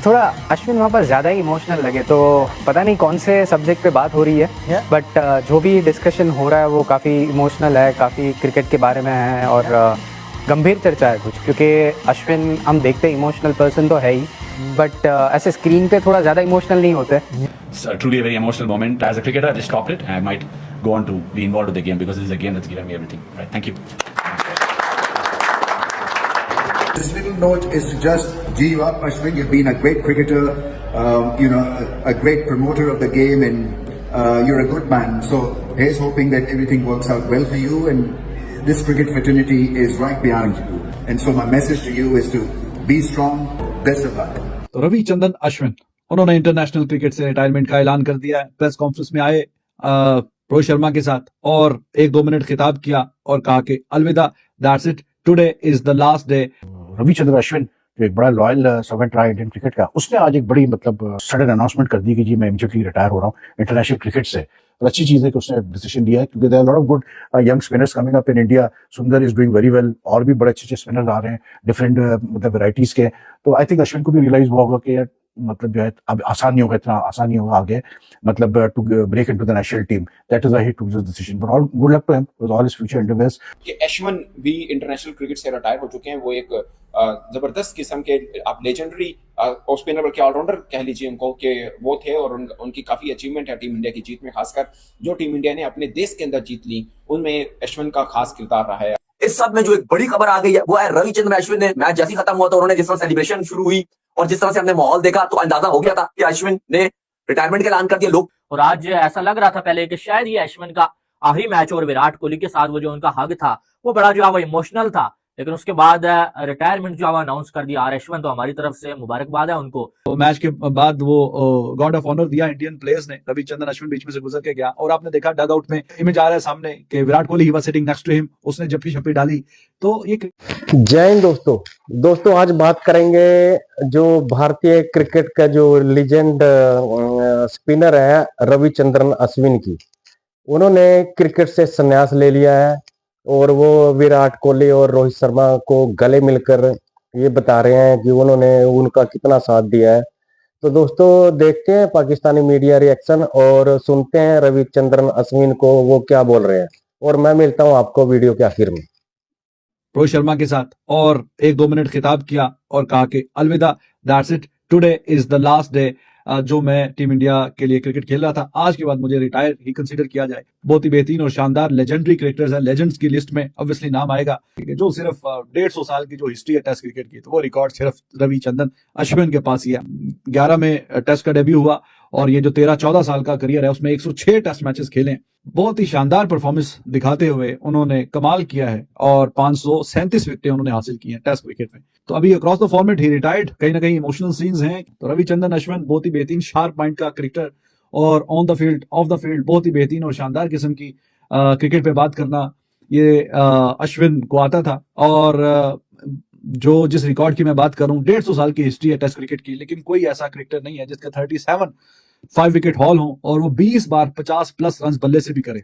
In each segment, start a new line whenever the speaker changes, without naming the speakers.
थोड़ा अश्विन वहाँ पर ज़्यादा ही इमोशनल लगे, तो पता नहीं कौन से सब्जेक्ट पे बात हो रही है, बट जो भी डिस्कशन हो रहा है वो काफ़ी इमोशनल है, काफ़ी क्रिकेट के बारे में है और गंभीर चर्चा है कुछ, क्योंकि अश्विन हम देखते हैं इमोशनल पर्सन तो है ही, बट ऐसे स्क्रीन पे थोड़ा ज़्यादा इमोशनल नहीं होते.
Truly a very emotional moment. As a cricketer, I just stopped it and I might go on to be involved with the game because this is a game that's given me everything. Right, thank you.
This little note is to just G up, Ashwin. You've been a great cricketer, a great promoter of the game, and you're a good man. So here's hoping that everything works out well for you, and this cricket fraternity is right behind you. And so my message to you is to be strong. Best of luck.
तो रविचंद्रन अश्विन उन्होंने international cricket से retirement का ऐलान कर दिया है. Press conference में आए रोहित शर्मा के साथ और 1-2 मिनट खिताब किया और कहा कि अलविदा, that's it, today is the last day.
Ravichandran Ashwin जो एक बड़ा लॉयल सर्वेंट रहा इंडियन क्रिकेट का, उसने आज एक बड़ी सडन अनाउंसमेंट कर दी कि जी मैं इमीडिएटली रिटायर हो रहा हूँ इंटरनेशनल क्रिकेट से. और अच्छी चीज है कि उसने डिसीजन लिया है, क्योंकि there are lot of good young spinners coming up in India. Sundar is doing very well, और भी बड़े अच्छे स्पिनर्स आ रहे हैं डिफरेंट वैरायटीज के. तो आई थिंक अश्विन को भी रियलाइज हुआ होगा कि जो है अब आसान नहीं होगा, इतना आसान नहीं होगा आगे to break into the national team. That is why he took this decision. But all good luck to him with all his future endeavours.
कि अश्विन भी इंटरनेशनल क्रिकेट से रिटायर हो चुके हैं. वो एक जबरदस्त किस्म के आप लेजेंडरी स्पिनर बल्कि ऑलराउंडर कह लीजिए उनको कि वो थे, और उनकी काफी अचीवमेंट है टीम इंडिया की जीत में. खासकर जो टीम इंडिया ने अपने देश के अंदर जीत ली उनमें अश्विन का खास किरदार रहा है.
इस सब में जो एक बड़ी खबर आ गई है वो है रविचंद्रन अश्विन ने मैच जैसे खत्म हुआ तो उन्होंने जिस तरह सेलिब्रेशन शुरू हुई और जिस तरह से हमने माहौल देखा तो अंदाजा हो गया था कि अश्विन ने रिटायरमेंट का ऐलान कर दिया. लोग
और आज ऐसा लग रहा था पहले कि शायद ये अश्विन का आखिरी मैच, और विराट कोहली के साथ वो जो उनका हग था वो बड़ा जो है वो इमोशनल था, लेकिन उसके बाद रिटायरमेंट जो है अनाउंस कर दिया. अश्विन तो हमारी तरफ से मुबारकबाद है उनको.
तो मैच के बाद वो गॉड ऑफ ऑनर दिया इंडियन प्लेयर्स ने. रविचंद्रन अश्विन बीच में से गुजर के गया और आपने देखा डग आउट में इमेज आ रहा है सामने कि Virat Kohli he was sitting next to him. उसने जप्पी छप्पी डाली. तो एक
जय हिंद दोस्तों आज बात करेंगे जो भारतीय क्रिकेट का जो लीजेंड स्पिनर है रविचंद्रन अश्विन की. उन्होंने क्रिकेट से संन्यास ले लिया है और वो विराट कोहली और रोहित शर्मा को गले मिलकर ये बता रहे हैं कि उन्होंने उनका कितना साथ दिया है. तो दोस्तों देखते हैं पाकिस्तानी मीडिया रिएक्शन और सुनते हैं रविचंद्रन अश्विन को वो क्या बोल रहे हैं, और मैं मिलता हूं आपको वीडियो के आखिर में.
रोहित शर्मा के साथ और 1-2 मिनट खिताब किया और कहा कि अलविदा, that's it, today is the last day. जो मैं टीम इंडिया के लिए क्रिकेट खेल रहा था, आज के बाद मुझे रिटायर ही कंसीडर किया जाए. बहुत ही बेहतरीन और शानदार लेजेंडरी क्रिकेटर्स हैं. लेजेंड्स की लिस्ट में ऑब्वियसली नाम आएगा. जो सिर्फ 150 साल की जो हिस्ट्री है टेस्ट क्रिकेट की, तो वो रिकॉर्ड सिर्फ रविचंद्रन अश्विन के पास ही है. 11 में टेस्ट का डेब्यू हुआ और ये जो 13-14 साल का करियर है उसमें 106 टेस्ट मैचेस खेले. बहुत ही शानदार परफॉर्मेंस दिखाते हुए उन्होंने कमाल किया है और 537 विकेटें उन्होंने हासिल की हैं टेस्ट क्रिकेट में. तो अभी across the format he retired. कहीं ना कहीं इमोशनल सीन्स हैं. तो रविचंद्रन अश्विन बहुत ही बेहतरीन शार्प माइंड का क्रिकेटर और on the field of the field बहुत ही बेहतरीन और शानदार किस्म की क्रिकेट पे बात करना ये अश्विन को आता था. और जो जिस रिकॉर्ड की मैं बात करूं, 150 साल की हिस्ट्री है टेस्ट क्रिकेट की, लेकिन कोई ऐसा क्रिकेटर नहीं है जिसका 37 5 विकेट हॉल हो और वो 20 बार 50+ रन बल्ले से भी करे.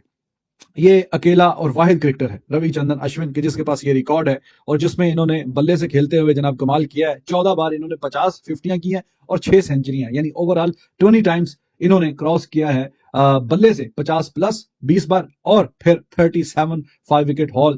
ये अकेला और वाहिद क्रिकेटर है रविचंद्रन अश्विन के जिसके पास ये रिकॉर्ड है और जिसमें इन्होंने बल्ले से खेलते हुए जनाब कमाल किया है. 14 बार इन्होंने 50 50 की हैं और 6 सेंचुरियां, यानी ओवरऑल 20 टाइम्स इन्होंने क्रॉस किया है बल्ले से 50+ 20 बार और फिर 37 5 wicket haul.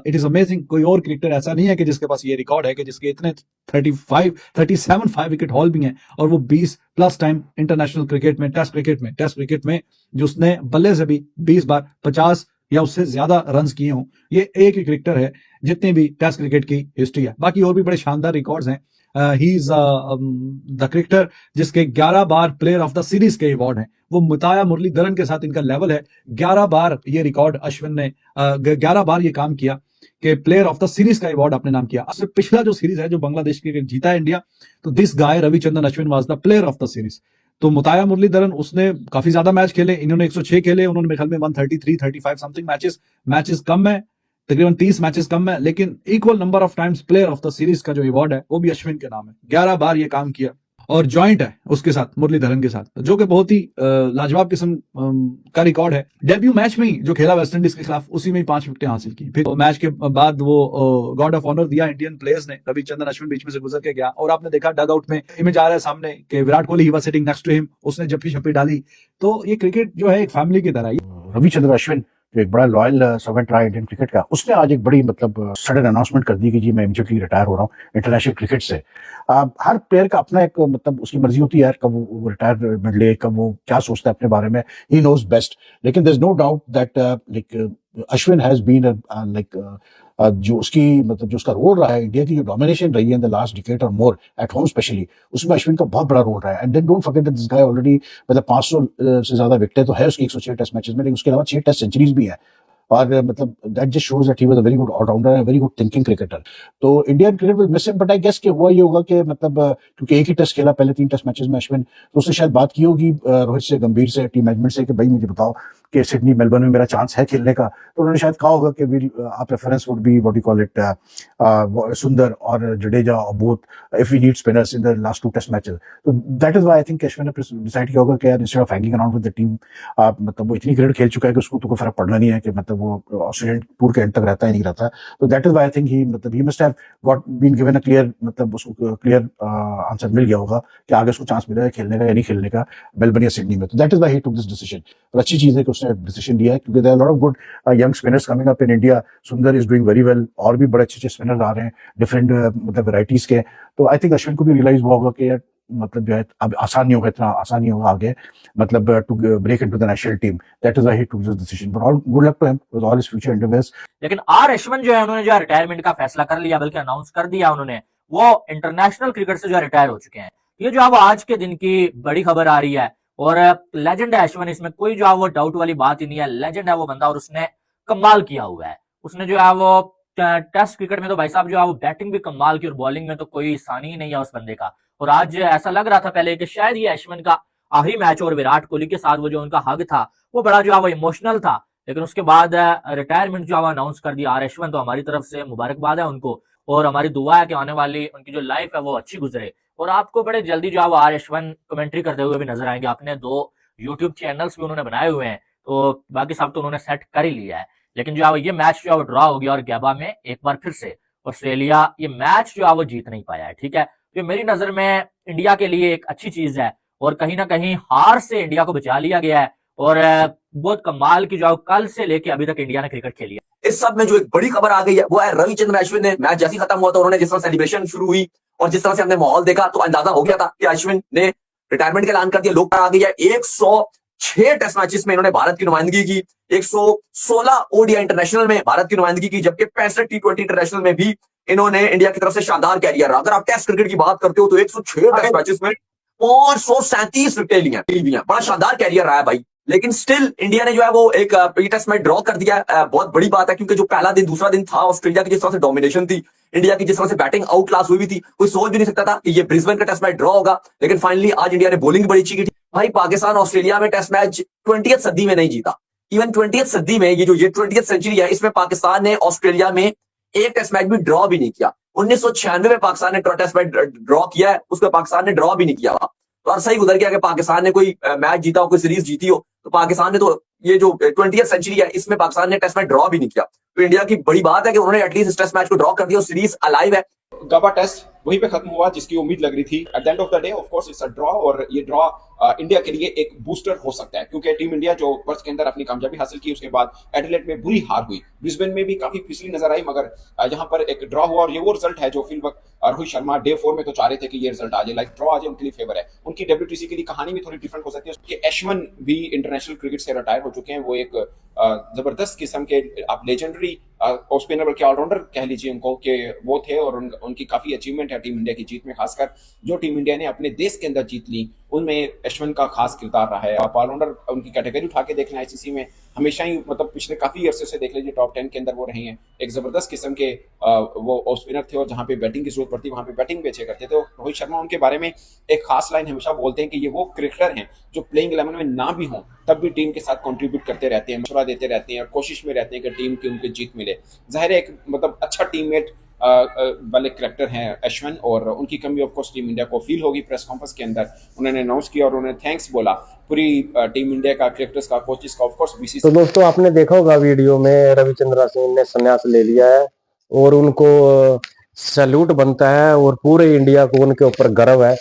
It is amazing. कोई और क्रिकेटर ऐसा नहीं है कि जिसके पास ये रिकॉर्ड है कि जिसके इतने 37 5 विकेट हॉल भी हैं और वो 20+ टाइम इंटरनेशनल क्रिकेट में टेस्ट क्रिकेट में जो उसने बल्ले से भी 20 बार 50 या उससे ज्यादा रन किए हों. ये एक ही क्रिकेटर है जितने भी टेस्ट क्रिकेट की हिस्ट्री है. बाकी और भी बड़े शानदार रिकॉर्ड्स हैं. ही इज द क्रिकेटर जिसके 11 बार प्लेयर ऑफ द सीरीज के अवार्ड हैं. वो मुताया मुरलीधरन के साथ इनका लेवल है. 11 बार ये रिकॉर्ड अश्विन ने 11 बार ये काम किया कि प्लेयर ऑफ द सीरीज का अवार्ड आपने नाम किया. उससे पिछला जो सीरीज है जो बांग्लादेश के जीता है इंडिया, तो this guy Ravichandran Ashwin was the player of the series. तो मुताया मुरलीधरन उसने काफी ज्यादा मैच खेले, इन्होंने 106 खेले, उन्होंने मेरे ख्याल में 133 35 समथिंग मैचेस कम है, तकरीबन 30 मैचेस कम है, लेकिन equal number of times player of the series का जो अवार्ड है वो भी अश्विन के नाम है. 11 बार ये काम किया और जॉइंट है उसके साथ मुरलीधरन के साथ, जो कि बहुत ही लाजवाब किस्म का रिकॉर्ड है। डेब्यू मैच में ही जो खेला वेस्टइंडीज के खिलाफ उसी में ही 5 विकेटें हासिल की। फिर मैच के बाद वो गॉड ऑफ ऑनर दिया इंडियन प्लेयर्स ने, रविचंद्रन अश्विन बीच में से गुजर के गया और आपने देखा डग आउट में इमेज आ रहा है सामने कि Virat Kohli he was sitting next to him, उसने जप्पी छप्पी डाली। तो ये क्रिकेट जो है एक फैमिली की तरह ही।
रविचंद्रन अश्विन जो एक बड़ा लॉयल सर्वेंट रहा इंडियन क्रिकेट का, उसने आज एक बड़ी मतलब सडन अनाउंसमेंट कर दी कि जी मैं इमीडिएटली रिटायर हो रहा हूँ इंटरनेशनल क्रिकेट से। हर प्लेयर का अपना एक मतलब उसकी मर्जी होती है यार, कब वो रिटायरमेंट ले, कब वो क्या सोचता है अपने बारे में, ही नोज बेस्ट। लेकिन there is no doubt that like Ashwin has been like जो उसकी मतलब जो उसका रोल रहा है, इंडिया की जो डोमिनेशन रही है इन द लास्ट डिकेड और मोर एट होम स्पेशली, उसमें अश्विन का बहुत बड़ा रोल रहा है। And then don't forget that this guy already मतलब 500 से ज्यादा विकेटें तो है उसकी 106 टेस्ट मैचेस में, लेकिन उसके अलावा 6 टेस्ट सेंचुरीज भी है। और मतलब that just shows that he was a very good allrounder, very good thinking cricketer. तो Indian cricket will miss him, but I guess कि हुआ ये होगा कि मतलब क्योंकि एक ही टेस्ट खेला पहले 3 टेस्ट मैचेस में अश्विन, तो उसने शायद बात की होगी रोहित से, गंभीर से, टीम मैनेजमेंट से कि भाई मुझे बताओ कि सिडनी मेलबर्न में मेरा चांस है खेलने का। तो उन्होंने शायद कहा होगा कि will our preference would be what you call it Sundar और जडेजा और both if we need spinners in the last 2 test matches. तो that is why I think Ashwin ने डिसाइड किया होगा कि यार instead of hanging around with the team, मतलब वो इतनी क्रिकेट खेल चुका है कि उसको तो कोई फर्क पड़ना नहीं है कि मतलब वो ऑस्ट्रेलियन टूर के एंड तक रहता है नहीं रहता। तो that is why I think he मतलब he must have got been given a clear मतलब उसको क्लियर आंसर मिल गया होगा कि आगे उसको चांस मिलेगा खेलने का या नहीं खेलने का मेलबर्न या सिडनी में। तो that is why he took this decision. और अच्छी चीज है कि उसने डिसीजन लिया है, क्योंकि there are lot of good young spinners coming up in India. Sundar is doing very well, और भी बड़े अच्छे स्पिनर्स आ रहे हैं डिफरेंट मतलब वैरायटीज के। तो आई थिंक अश्विन को भी रियलाइज हुआ होगा कि यार मतलब जो है अब आसान नहीं होगा, इतना आसान नहीं होगा आगे मतलब to break into the national team. That is why he took this decision, but all good luck to him with all his future endeavours.
लेकिन आर अश्विन जो है उन्होंने जो रिटायरमेंट का फैसला कर लिया, बल्कि अनाउंस कर दिया उन्होंने, वो इंटरनेशनल क्रिकेट से जो रिटायर हो चुके हैं। ये जो अब आज के दिन की बड़ी खबर आ रही है, और लेजेंड है अश्विन, इसमें कोई जो है वो डाउट वाली बात ही नहीं है। लेजेंड है वो बंदा और उसने कमाल किया हुआ है। उसने जो है वो टेस्ट क्रिकेट में तो भाई साहब जो है वो बैटिंग भी कमाल की और बॉलिंग में तो कोई सानी ही नहीं है उस बंदे का। और आज ऐसा लग रहा था पहले कि शायद ये अश्विन का आखिरी मैच और विराट कोहली के साथ वो जो उनका हग था वो बड़ा जो है वो इमोशनल था। लेकिन उसके बाद रिटायरमेंट जो है अनाउंस कर दिया आर अश्विन, तो हमारी तरफ से मुबारकबाद है उनको, और हमारी दुआ है कि आने वाली उनकी जो लाइफ है वो अच्छी गुजरे। और आपको बड़े जल्दी जो है वो आर अश्विन कमेंट्री करते हुए भी नजर आएंगे। अपने 2 यूट्यूब चैनल्स भी उन्होंने बनाए हुए हैं, तो बाकी सब तो उन्होंने सेट कर ही लिया है। लेकिन जो है ये मैच जो है वो ड्रॉ हो गया और गैबा में एक बार फिर से ऑस्ट्रेलिया ये मैच जो है वो जीत नहीं पाया है। ठीक है, तो मेरी नजर में इंडिया के लिए एक अच्छी चीज है, और कहीं ना कहीं हार से इंडिया को बचा लिया गया है। और बहुत कमाल की जो कल से लेके अभी तक इंडिया ने क्रिकेट खेली है।
इस सब में जो एक बड़ी खबर आ गई है वो है रविचंद्रन अश्विन ने मैच जैसे खत्म हुआ तो उन्होंने जिस तरह सेलिब्रेशन शुरू हुई और जिस तरह से हमने माहौल देखा, तो अंदाजा हो गया था कि अश्विन ने रिटायरमेंट का ऐलान कर दिया। लोग आ गई है 106 टेस्ट मैचेस में इन्होंने भारत की नुमाइंदगी की, 116 ओडीआई इंटरनेशनल में भारत की नुमाइंदगी की, जबकि 65 T20 इंटरनेशनल में भी इन्होंने इंडिया की तरफ से शानदार कैरियर रहा। अगर आप टेस्ट क्रिकेट की बात करते हो तो 106 टेस्ट मैचेस में 537 विकेटें ली हैं। बड़ा शानदार कैरियर रहा है भाई। लेकिन स्टिल इंडिया ने जो है वो एक टेस्ट मैच ड्रॉ कर दिया। बहुत बड़ी बात है, क्योंकि जो पहला दिन दूसरा दिन था ऑस्ट्रेलिया की जिस तरह से डोमिनेशन थी, इंडिया की जिस तरह से बैटिंग आउट क्लास हुई थी, कोई सोच भी नहीं सकता था कि ये ब्रिस्बेन का टेस्ट मैच ड्रॉ होगा। लेकिन फाइनली आज इंडिया ने बॉलिंग बड़ी अच्छी की थी भाई। पाकिस्तान ऑस्ट्रेलिया में टेस्ट मैच 20th सदी में नहीं जीता। इवन 20th सदी में ये 20th सेंचुरी है, इसमें पाकिस्तान ने ऑस्ट्रेलिया में एक टेस्ट मैच भी ड्रॉ भी नहीं किया। 1996 में पाकिस्तान ने टेस्ट मैच ड्रॉ किया है, उसमें पाकिस्तान ने ड्रॉ भी नहीं किया। तो अरसा ही गुजर गया कि पाकिस्तान ने कोई मैच जीता हो, कोई सीरीज जीती हो। तो पाकिस्तान ने तो ये जो 20th सेंचुरी है इसमें पाकिस्तान ने टेस्ट मैच ड्रॉ भी नहीं किया। तो इंडिया की बड़ी बात है कि उन्होंने एटलीस्ट इस टेस्ट मैच को ड्रॉ कर दिया और सीरीज अलाइव है।
गबा टेस्ट वहीं पे खत्म हुआ जिसकी उम्मीद लग रही थी। At the end of the day of course it's a draw, और ये ड्रॉ इंडिया के लिए एक बूस्टर हो सकता है, क्योंकि टीम इंडिया जो वर्ष के अंदर अपनी कामयाबी हासिल की, उसके बाद एडिलेड में बुरी हार हुई, ब्रिस्बेन में भी काफी फिसली नजर आई, मगर यहाँ पर एक ड्रॉ हुआ। और ये वो रिजल्ट है जो फील्ड वक्त रोहित शर्मा डे 4 में तो चाह रहे थे कि ये रिजल्ट आ जाए, लाइक ड्रॉ आ जाए, उनके लिए फेवर है। उनकी WTC के लिए कहानी भी थोड़ी डिफरेंट हो सकती है कि अश्विन भी इंटरनेशनल क्रिकेट से रिटायर हो चुके हैं। वो एक जबरदस्त किस्म के आप लेजेंडरी स्पिनर बल्कि ऑलराउंडर कह लीजिए उनको, कि वो थे, और उनकी काफी अचीवमेंट है टीम इंडिया की जीत में, खासकर जो टीम इंडिया ने अपने देश के अंदर जीत ली उनमें अश्विन का खास किरदार रहा है। आप ऑलराउंडर उनकी कैटेगरी उठा के देख लें ICC में, हमेशा ही मतलब पिछले काफी अरसे से देख लीजिए टॉप 10 के अंदर वो रहे हैं। एक जबरदस्त किस्म के वो स्पिनर थे, और जहां पे बैटिंग की जरूरत पड़ती वहां पे बैटिंग भी अच्छे करते थे। तो रोहित शर्मा उनके बारे में एक खास लाइन हमेशा बोलते हैं कि ये वो क्रिकेटर हैं जो प्लेइंग 11 में ना भी हों तब भी टीम के साथ कंट्रीब्यूट करते रहते हैं, मशवरा देते रहते हैं, और कोशिश में रहते हैं कि टीम की उनकी जीत मिले। जाहिर है एक मतलब अच्छा टीममेट वाले करेक्टर हैं अश्विन, और उनकी कमी ऑफ कोर्स टीम इंडिया को फील होगी। प्रेस कॉन्फ्रेंस के अंदर उन्होंने अनाउंस किया और उन्होंने थैंक्स बोला पूरी टीम इंडिया का, क्रिकेटर्स का, कोचेस का, ऑफ कोर्स बीसीसीआई।
तो दोस्तों आपने देखा होगा वीडियो में रविचंद्रन अश्विन ने संन्यास ले लिया है और उनको सैल्यूट बनता है और पूरे इंडिया को उनके ऊपर गर्व है,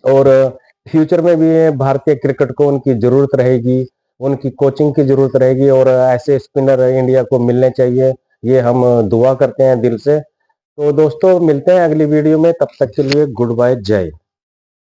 और फ्यूचर में भी भारतीय क्रिकेट को उनकी जरूरत रहेगी, उनकी कोचिंग की जरूरत रहेगी, और ऐसे स्पिनर इंडिया को मिलने चाहिए, ये हम दुआ करते हैं दिल से। तो दोस्तों मिलते हैं अगली वीडियो में, तब तक के लिए गुड बाय, जय हिंद।